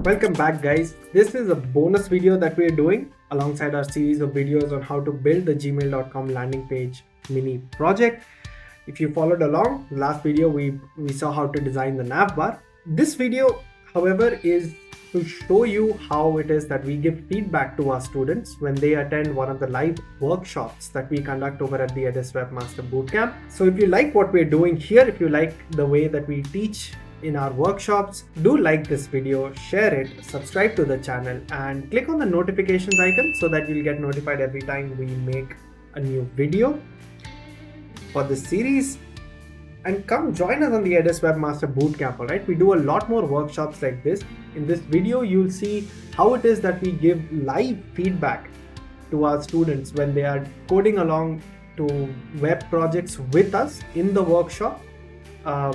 Welcome back, guys. This is a bonus video that we are doing alongside our series of videos on how to build the gmail.com landing page mini project. If you followed along, last video we saw how to design the nav bar. This video, however, is to show you how it is that we give feedback to our students when they attend one of the live workshops that we conduct over at the Edis Webmaster Bootcamp. So if you like what we're doing here, if you like the way that we teach in our workshops, do like this video, share it, subscribe to the channel, and click on the notifications icon so that you'll get notified every time we make a new video for this series. And come join us on the Edis Webmaster Bootcamp. Alright, we do a lot more workshops like this. In this video, you'll see how it is that we give live feedback to our students when they are coding along to web projects with us in the workshop.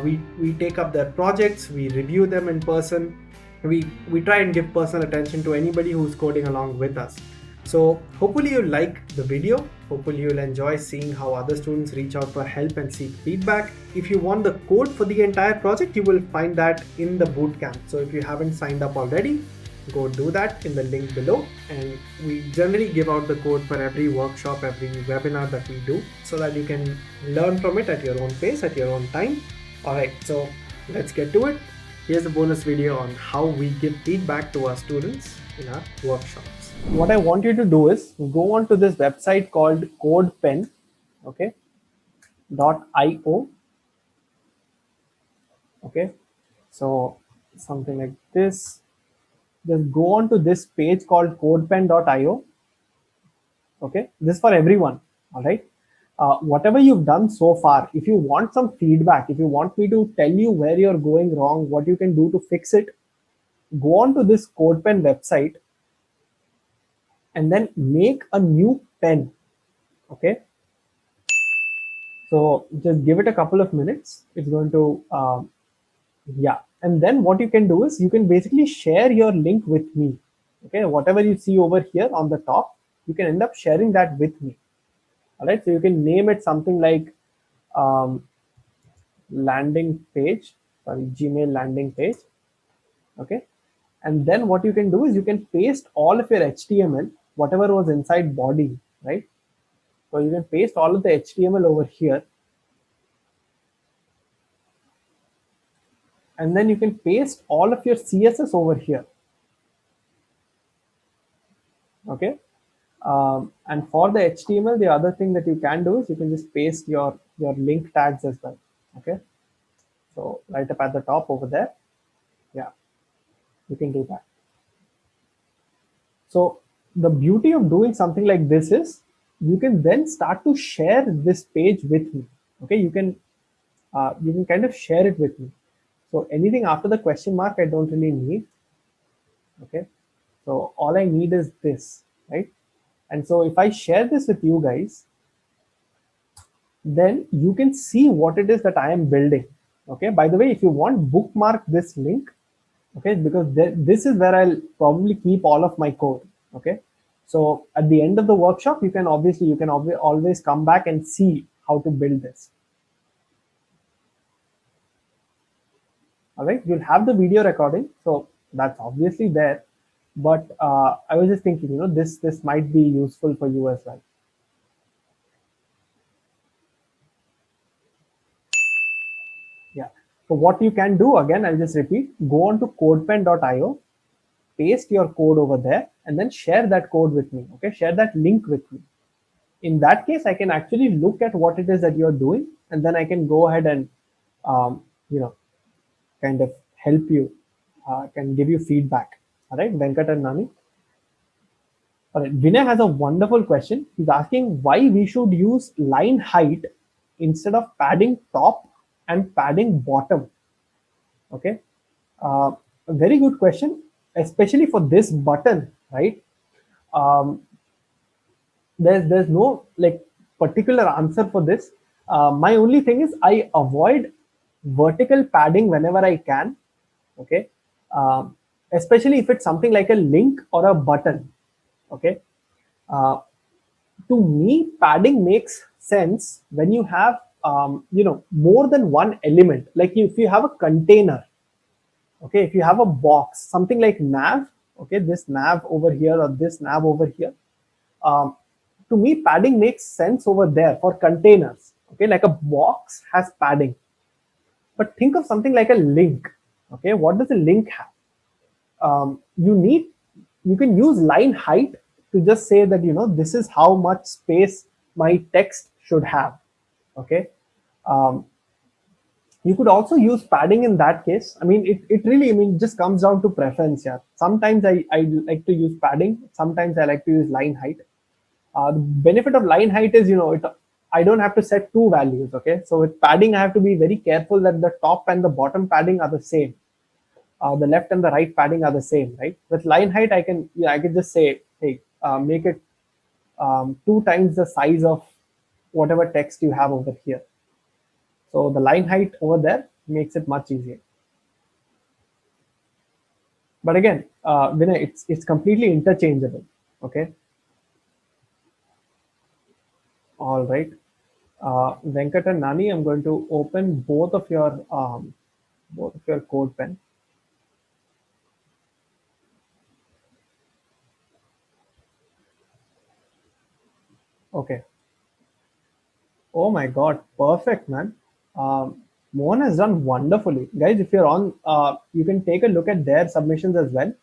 We take up their projects, we review them in person, we try and give personal attention to anybody who's coding along with us. So hopefully you like the video, hopefully you'll enjoy seeing how other students reach out for help and seek feedback. If you want the code for the entire project, you will find that in the bootcamp. So if you haven't signed up already, go do that in the link below, and we generally give out the code for every workshop, every webinar that we do, so that you can learn from it at your own pace, at your own time. Alright, so let's get to it. Here's a bonus video on how we give feedback to our students in our workshops. What I want you to do is go on to this website called CodePen, okay, .io. Okay, so something like this. Just go on to this page called codepen.io. Okay, this is for everyone. All right. Whatever you've done so far, if you want some feedback, if you want me to tell you where you're going wrong, what you can do to fix it, go on to this CodePen website and then make a new pen. Okay. So just give it a couple of minutes. It's going to, yeah. And then what you can do is you can basically share your link with me. Okay. Whatever you see over here on the top, you can end up sharing that with me. All right, so you can name it something like landing page, Gmail landing page. Okay, and then what you can do is you can paste all of your HTML, whatever was inside body, right? So you can paste all of the HTML over here, and then you can paste all of your CSS over here. Okay, and for the HTML, the other thing that you can do is you can just paste your link tags as well. Okay, so right up at the top over there, yeah, you can do that. So the beauty of doing something like this is you can then start to share this page with me. Okay, you can kind of share it with me. So anything after the question mark, I don't really need. Okay, so all I need is this, right? And so if I share this with you guys, then you can see what it is that I am building. Okay, by the way, if you want, bookmark this link. Okay, because this is where I'll probably keep all of my code. Okay, so at the end of the workshop, you can always come back and see how to build this. All right, you'll have the video recording, so that's obviously there. But I was just thinking, you know, this might be useful for you as well. Yeah. So what you can do, again, I'll just repeat, go on to codepen.io, paste your code over there, and then share that code with me. Okay, share that link with me. In that case, I can actually look at what it is that you're doing, and then I can go ahead and, you know, kind of help you, can give you feedback. All right, Venkat and Nani. All right, Vinay has a wonderful question. He's asking why we should use line height instead of padding top and padding bottom. Okay, a very good question, especially for this button, right? Um, there's no like particular answer for this. My only thing is I avoid vertical padding whenever I can. Okay, um, especially if it's something like a link or a button. Okay, uh, to me, padding makes sense when you have you know, more than one element. Like if you have a container, Okay, if you have a box, something like nav, okay, this nav over here or this nav over here, um, to me padding makes sense over there for containers. Okay, like a box has padding, but think of something like a link. Okay, what does a link have? You can use line height to just say that, this is how much space my text should have. Okay, um, you could also use padding in that case. I mean, it really, I mean, just comes down to preference. Yeah, sometimes I like to use padding, sometimes I like to use line height. The benefit of line height is, I don't have to set two values. Okay, so with padding I have to be very careful that the top and the bottom padding are the same. The left and the right padding are the same, right? With line height, I can just say, hey, make it two times the size of whatever text you have over here. So the line height over there makes it much easier. But again, Vinay, it's completely interchangeable. Okay, all right. Venkat and Nani, I'm going to open both of your code pen. Okay. Oh my God, perfect, man. Mohan has done wonderfully. Guys, if you're on, you can take a look at their submissions as well.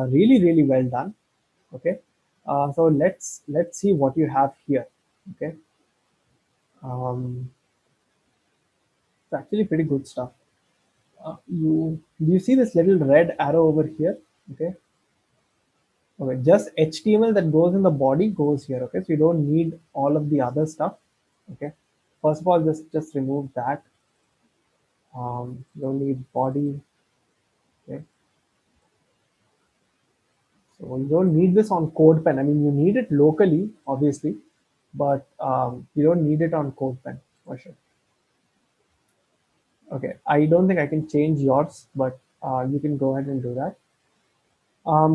Really, really well done. Okay. So let's see what you have here. Okay. Um, it's actually pretty good stuff. You do you see this little red arrow over here? Okay. Okay. Just HTML that goes in the body goes here. Okay. So you don't need all of the other stuff. Okay. First of all, just remove that. Don't need body. Okay. So you don't need this on CodePen. I mean, you need it locally, obviously, but you don't need it on CodePen for sure. Okay, I don't think I can change yours, but you can go ahead and do that.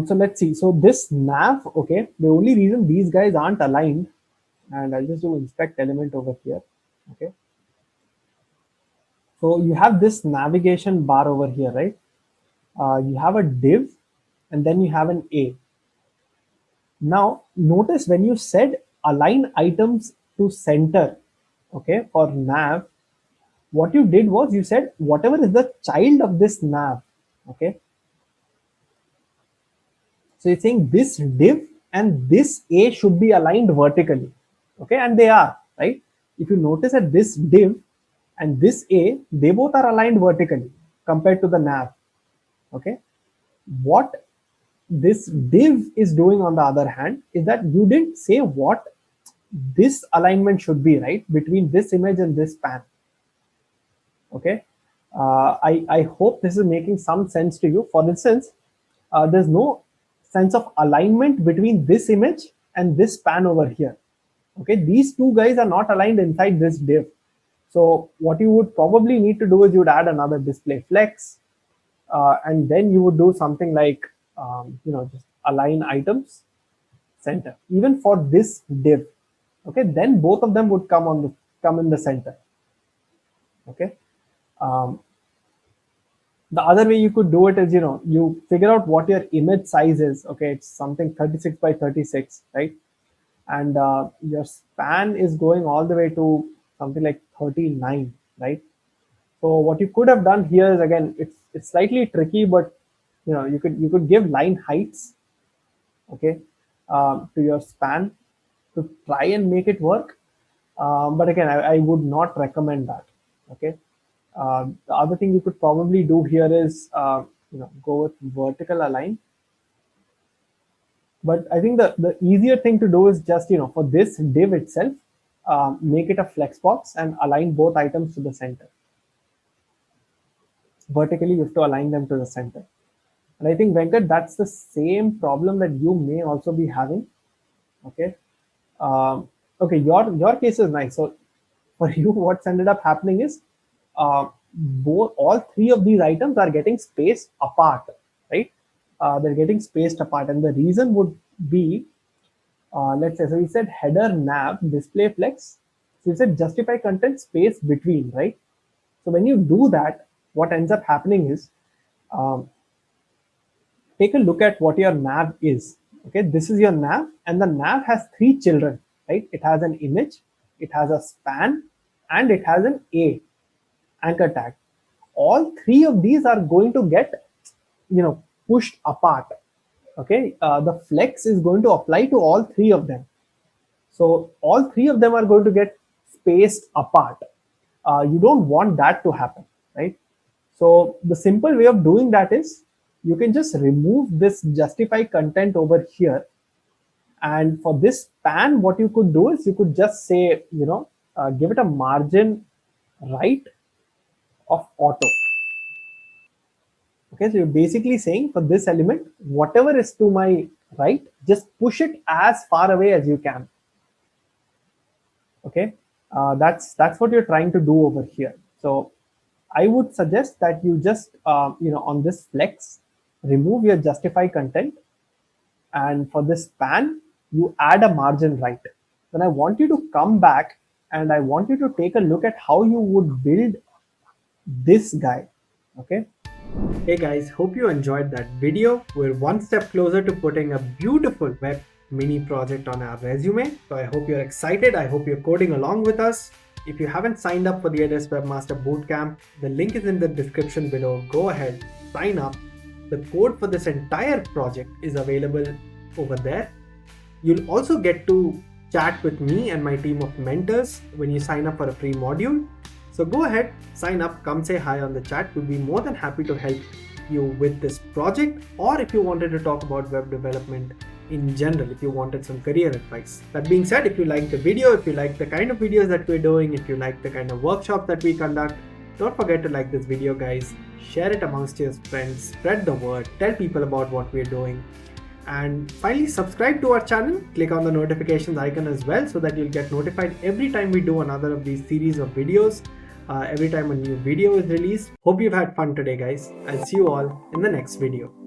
So let's see. So this nav, okay, the only reason these guys aren't aligned, and I'll just do inspect element over here. Okay, so you have this navigation bar over here, right? You have a div, and then you have an A. Now, notice when you said align items to center, okay, for nav, what you did was you said whatever is the child of this nav, okay. So you're saying this div and this A should be aligned vertically, okay, and they are, right? If you notice that this div and this A, they both are aligned vertically compared to the nav, okay. What this div is doing on the other hand is that you didn't say what this alignment should be, right, between this image and this pan. Okay, I hope this is making some sense to you. For instance, there's no sense of alignment between this image and this pan over here. Okay, these two guys are not aligned inside this div. So what you would probably need to do is you would add another display flex, and then you would do something like just align items center even for this div. Okay, then both of them would come in the center. Okay, um, the other way you could do it is, you figure out what your image size is. Okay, it's something 36 by 36, right? And your span is going all the way to something like 39, right? So what you could have done here is, again, it's slightly tricky, but you could give line heights, okay, to your span to try and make it work. But again, I would not recommend that. Okay. The other thing you could probably do here is go with vertical align. But I think the easier thing to do is just for this div itself, make it a flex box and align both items to the center. Vertically, you have to align them to the center. And I think, Venkat, that's the same problem that you may also be having. Okay. Okay, your case is nice. So for you, what's ended up happening is both all three of these items are getting spaced apart, right? They're getting spaced apart, and the reason would be, let's say, so we said header nav display flex. So we said justify content space between, right? So when you do that, what ends up happening is um, take a look at what your nav is. Okay, this is your nav, and the nav has three children, right? It has an image, it has a span, and it has an A anchor tag. All three of these are going to get, pushed apart. Okay, the flex is going to apply to all three of them. So all three of them are going to get spaced apart. You don't want that to happen, right? So the simple way of doing that is you can just remove this justify content over here. And for this span, what you could do is you could just say, give it a margin right of auto. Okay, so you're basically saying for this element, whatever is to my right, just push it as far away as you can. Okay, that's what you're trying to do over here. So I would suggest that you just on this flex, remove your justify content, and for this span you add a margin right. Then I want you to come back and I want you to take a look at how you would build this guy. Okay. Hey guys, hope you enjoyed that video. We're one step closer to putting a beautiful web mini project on our resume. So I hope you're excited. I hope you're coding along with us. If you haven't signed up for the AWS Webmaster Bootcamp, the link is in the description below. Go ahead, sign up. The code for this entire project is available over there. You'll also get to chat with me and my team of mentors when you sign up for a free module. So go ahead, sign up, come say hi on the chat. We'll be more than happy to help you with this project, or if you wanted to talk about web development in general, if you wanted some career advice. That being said, if you like the video, if you like the kind of videos that we're doing, if you like the kind of workshops that we conduct, don't forget to like this video, guys. Share it amongst your friends, spread the word, tell people about what we're doing. And finally, subscribe to our channel, click on the notifications icon as well so that you'll get notified every time we do another of these series of videos, every time a new video is released. Hope you've had fun today, guys. I'll see you all in the next video.